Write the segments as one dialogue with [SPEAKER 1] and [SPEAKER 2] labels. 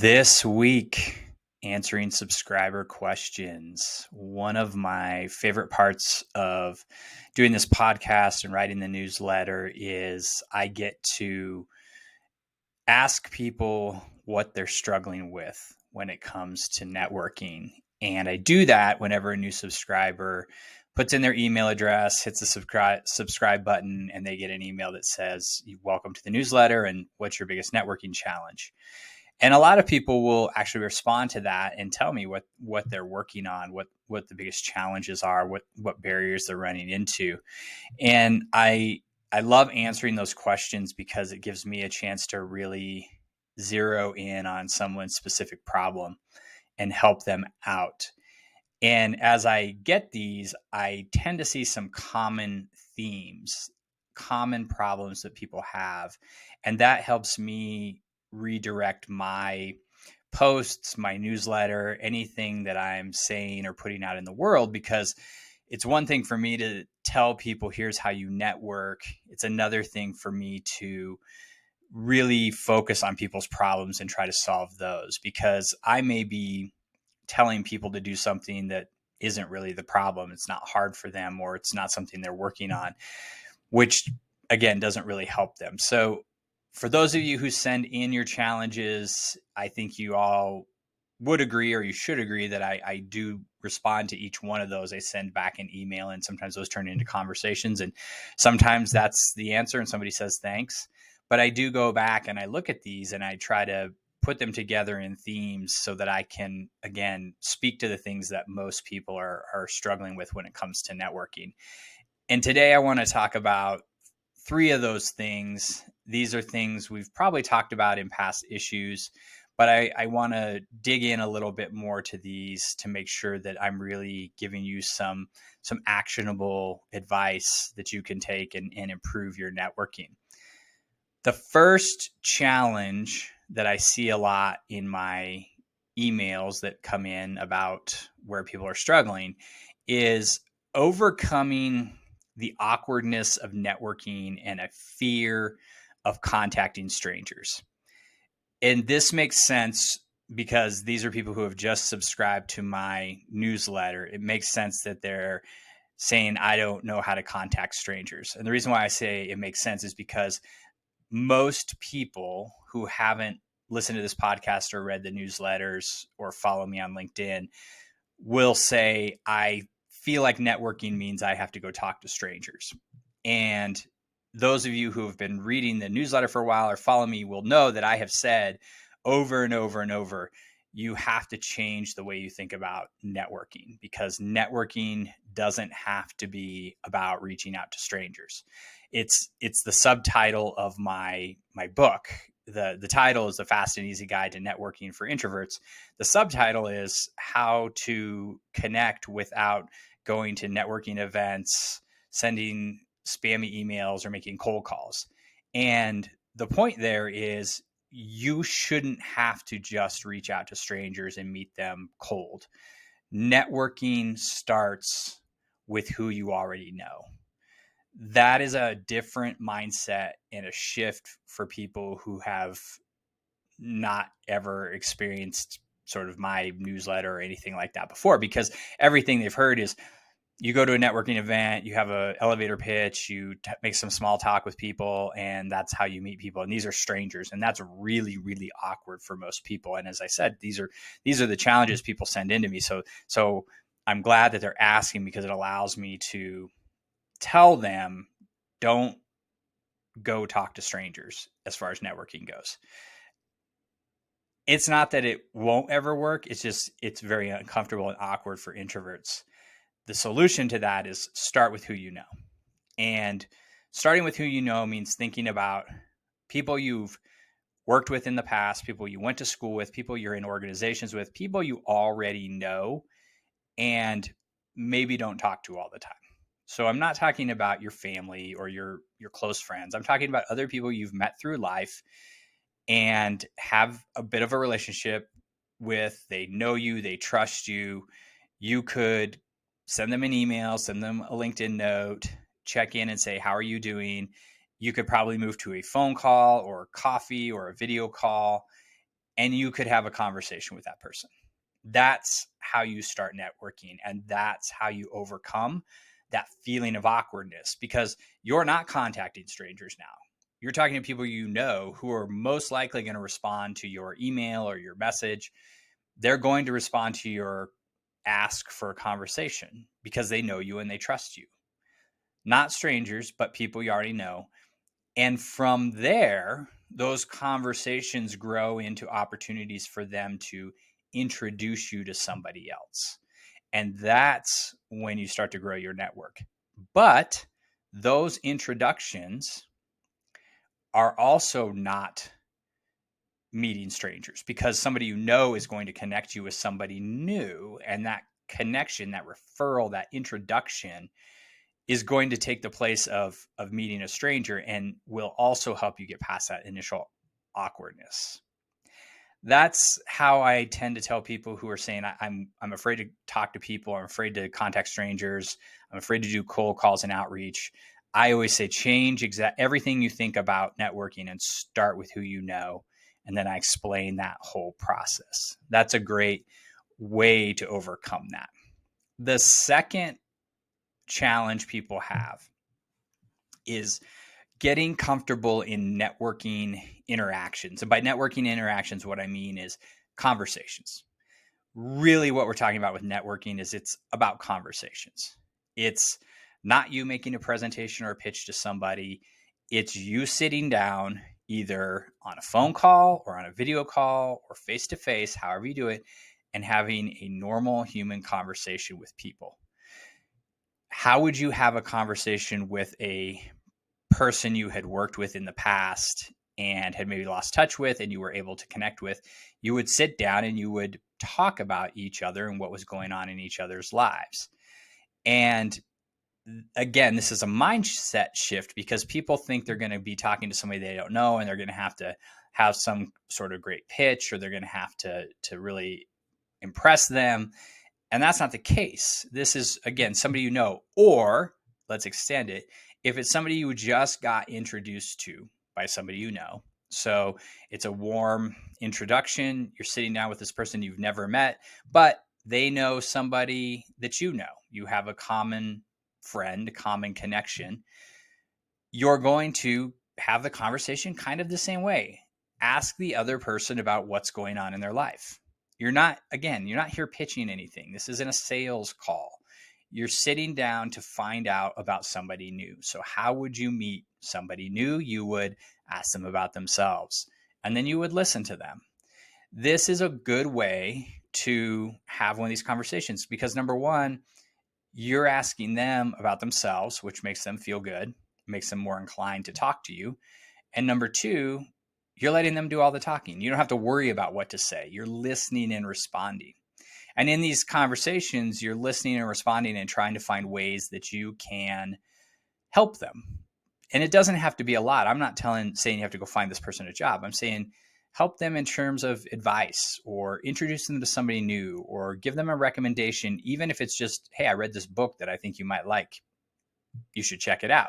[SPEAKER 1] This week, answering subscriber questions. One of my favorite parts of doing this podcast and writing the newsletter is I get to ask people what they're struggling with when it comes to networking. And I do that whenever a new subscriber puts in their email address, hits the subscribe button, and they get an email that says, "Welcome to the newsletter, and what's your biggest networking challenge?" And a lot of people will actually respond to that and tell me what they're working on, what the biggest challenges are, what barriers they're running into. And I love answering those questions because it gives me a chance to really zero in on someone's specific problem and help them out. And as I get these, I tend to see some common themes, common problems that people have. And that helps me redirect my posts, my newsletter, anything that I'm saying or putting out in the world, because it's one thing for me to tell people, here's how you network. It's another thing for me to really focus on people's problems and try to solve those, because I may be telling people to do something that isn't really the problem. It's not hard for them, or it's not something they're working on, which again doesn't really help them. So for those of you who send in your challenges, I think you all would agree, or you should agree, that I do respond to each one of those. I send back an email, and sometimes those turn into conversations, and sometimes that's the answer and somebody says thanks. But I do go back and I look at these and I try to put them together in themes so that I can, again, speak to the things that most people are struggling with when it comes to networking. And today I want to talk about three of those things. These are things we've probably talked about in past issues, but I want to dig in a little bit more to these to make sure that I'm really giving you some actionable advice that you can take and improve your networking. The first challenge that I see a lot in my emails that come in about where people are struggling is overcoming the awkwardness of networking and a fear of contacting strangers. And this makes sense because these are people who have just subscribed to my newsletter. It makes sense that they're saying, I don't know how to contact strangers. And the reason why I say it makes sense is because most people who haven't listened to this podcast or read the newsletters or follow me on LinkedIn will say, I feel like networking means I have to go talk to strangers. And those of you who have been reading the newsletter for a while or follow me will know that I have said over and over and over, you have to change the way you think about networking, because networking doesn't have to be about reaching out to strangers. It's the subtitle of my book. The title is The Fast and Easy Guide to Networking for Introverts. The subtitle is How to Connect Without Going to Networking Events, Sending Spammy Emails, or Making Cold Calls. And the point there is you shouldn't have to just reach out to strangers and meet them cold. Networking starts with who you already know. That is a different mindset and a shift for people who have not ever experienced sort of my newsletter or anything like that before, because everything they've heard is you go to a networking event, you have an elevator pitch, you make some small talk with people, and that's how you meet people. And these are strangers, and that's really, really awkward for most people. And as I said, these are the challenges people send into me. So I'm glad that they're asking, because it allows me to tell them, don't go talk to strangers as far as networking goes. It's not that it won't ever work. It's just, it's very uncomfortable and awkward for introverts. The solution to that is start with who you know. And starting with who you know means thinking about people you've worked with in the past, people you went to school with, people you're in organizations with, people you already know and maybe don't talk to all the time. So I'm not talking about your family or your close friends. I'm talking about other people you've met through life and have a bit of a relationship with. They know you, they trust you. You could send them an email, send them a LinkedIn note, check in and say, how are you doing? You could probably move to a phone call or coffee or a video call. and you could have a conversation with that person. That's how you start networking, and that's how you overcome that feeling of awkwardness, because you're not contacting strangers now. You're talking to people you know who are most likely going to respond to your email or your message. They're going to respond to your ask for a conversation because they know you and they trust you. Not strangers, but people you already know. And from there, those conversations grow into opportunities for them to introduce you to somebody else. And that's when you start to grow your network. But those introductions are also not meeting strangers, because somebody you know is going to connect you with somebody new. And that connection, that referral, that introduction is going to take the place of meeting a stranger, and will also help you get past that initial awkwardness. That's how I tend to tell people who are saying, I'm afraid to talk to people, I'm afraid to contact strangers, I'm afraid to do cold calls and outreach. I always say, change everything you think about networking and start with who you know. And then I explain that whole process. That's a great way to overcome that. The second challenge people have is getting comfortable in networking interactions. And by networking interactions, what I mean is conversations. Really, what we're talking about with networking is it's about conversations. It's not you making a presentation or a pitch to somebody. It's you sitting down either on a phone call or on a video call or face to face, however you do it, and having a normal human conversation with people. How would you have a conversation with a person you had worked with in the past and had maybe lost touch with and you were able to connect with? You would sit down and you would talk about each other and what was going on in each other's lives. And again, this is a mindset shift, because people think they're going to be talking to somebody they don't know, and they're going to have some sort of great pitch, or they're going to have to really impress them. And that's not the case. This is, again, somebody you know, or let's extend it. If it's somebody you just got introduced to by somebody you know, so it's a warm introduction. You're sitting down with this person you've never met, but they know somebody that you know. You have a common friend, common connection. You're going to have the conversation kind of the same way. Ask the other person about what's going on in their life. You're not here pitching anything. This isn't a sales call. You're sitting down to find out about somebody new. So how would you meet somebody new? You would ask them about themselves, and then you would listen to them. This is a good way to have one of these conversations, because number one, you're asking them about themselves, which makes them feel good, makes them more inclined to talk to you. And number two, you're letting them do all the talking. You don't have to worry about what to say. You're listening and responding. And in these conversations, you're listening and responding and trying to find ways that you can help them. And it doesn't have to be a lot. I'm not saying you have to go find this person a job. I'm saying help them in terms of advice, or introduce them to somebody new, or give them a recommendation, even if it's just, hey, I read this book that I think you might like. You should check it out.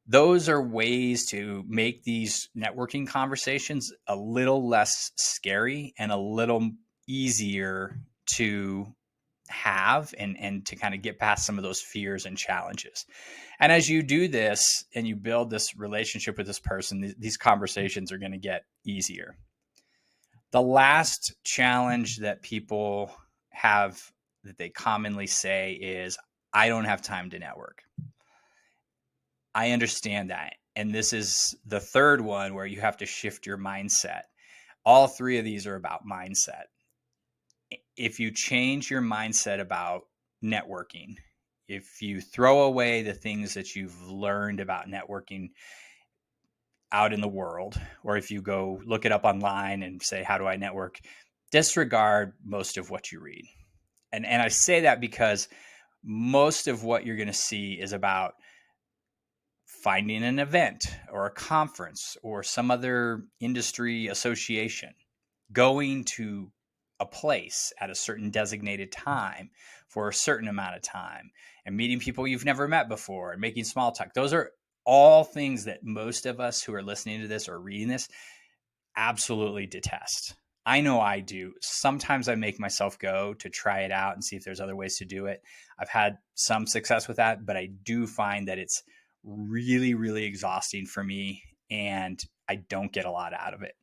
[SPEAKER 1] Those are ways to make these networking conversations a little less scary and a little easier to have, and to kind of get past some of those fears and challenges. And as you do this and you build this relationship with this person, these conversations are going to get easier. The last challenge that people have that they commonly say is, I don't have time to network. I understand that. And this is the third one where you have to shift your mindset. All three of these are about mindset. If you change your mindset about networking, if you throw away the things that you've learned about networking out in the world, or if you go look it up online and say, how do I network? Disregard most of what you read. And I say that because most of what you're going to see is about finding an event or a conference or some other industry association, going to a place at a certain designated time for a certain amount of time, and meeting people you've never met before and making small talk. Those are all things that most of us who are listening to this or reading this absolutely detest. I know I do. Sometimes I make myself go to try it out and see if there's other ways to do it. I've had some success with that, but I do find that it's really, really exhausting for me and I don't get a lot out of it.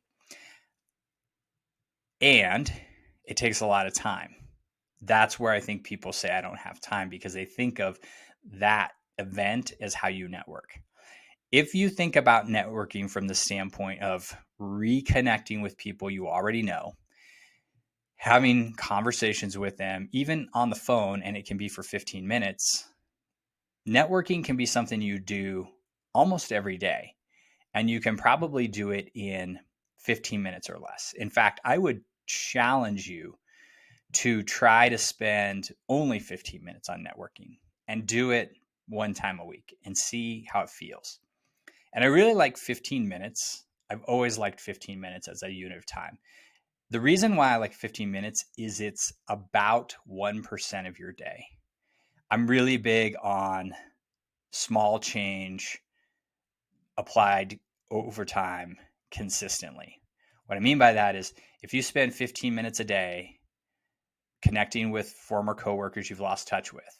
[SPEAKER 1] And it takes a lot of time. That's where I think people say I don't have time because they think of that event as how you network. If you think about networking from the standpoint of reconnecting with people you already know, having conversations with them, even on the phone, and it can be for 15 minutes, networking can be something you do almost every day. And you can probably do it in 15 minutes or less. In fact, I would challenge you to try to spend only 15 minutes on networking and do it one time a week and see how it feels. And I really like 15 minutes. I've always liked 15 minutes as a unit of time. The reason why I like 15 minutes is it's about 1% of your day. I'm really big on small change applied over time consistently. What I mean by that is if you spend 15 minutes a day connecting with former coworkers you've lost touch with,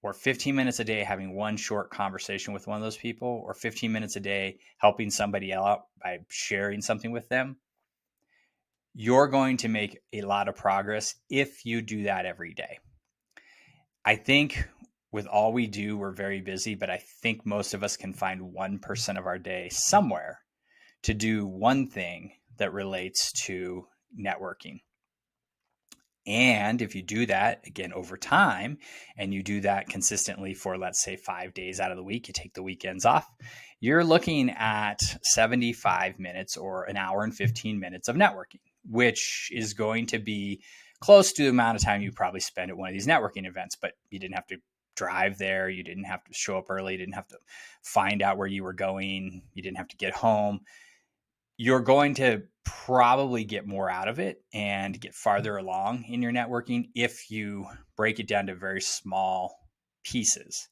[SPEAKER 1] or 15 minutes a day having one short conversation with one of those people, or 15 minutes a day helping somebody out by sharing something with them, you're going to make a lot of progress if you do that every day. I think with all we do, we're very busy, but I think most of us can find 1% of our day somewhere to do one thing that relates to networking. And if you do that again over time and you do that consistently for, let's say, 5 days out of the week, you take the weekends off, you're looking at 75 minutes or an hour and 15 minutes of networking, which is going to be close to the amount of time you probably spend at one of these networking events, but you didn't have to drive there. You didn't have to show up early. You didn't have to find out where you were going. You didn't have to get home. You're going to probably get more out of it and get farther along in your networking if you break it down to very small pieces.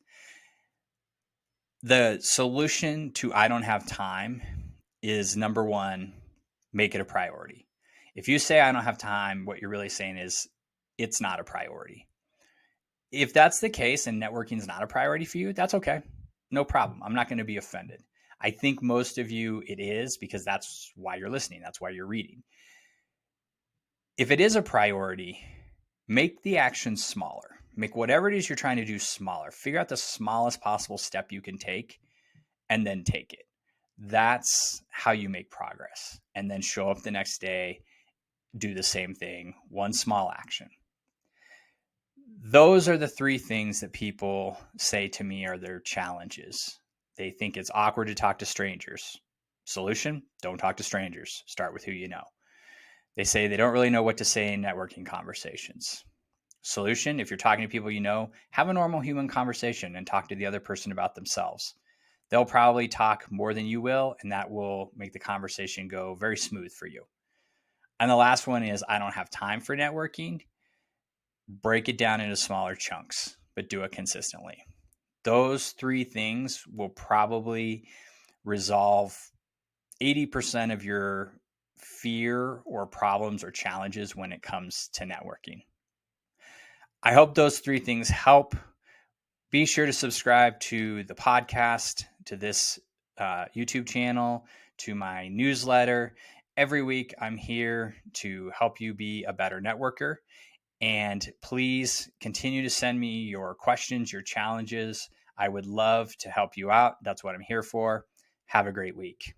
[SPEAKER 1] The solution to I don't have time is number one, make it a priority. If you say I don't have time, what you're really saying is it's not a priority. If that's the case and networking is not a priority for you, that's okay. No problem. I'm not going to be offended. I think most of you it is because that's why you're listening. That's why you're reading. If it is a priority, make the action smaller. Make whatever it is you're trying to do smaller. Figure out the smallest possible step you can take and then take it. That's how you make progress. And then show up the next day, do the same thing, one small action. Those are the three things that people say to me are their challenges. They think it's awkward to talk to strangers. Solution, don't talk to strangers. Start with who you know. They say they don't really know what to say in networking conversations. Solution, if you're talking to people you know, have a normal human conversation and talk to the other person about themselves. They'll probably talk more than you will, and that will make the conversation go very smooth for you. And the last one is I don't have time for networking. Break it down into smaller chunks, but do it consistently. Those three things will probably resolve 80% of your fear or problems or challenges when it comes to networking. I hope those three things help. Be sure to subscribe to the podcast, to this YouTube channel, to my newsletter. Every week, I'm here to help you be a better networker. And please continue to send me your questions, your challenges. I would love to help you out. That's what I'm here for. Have a great week.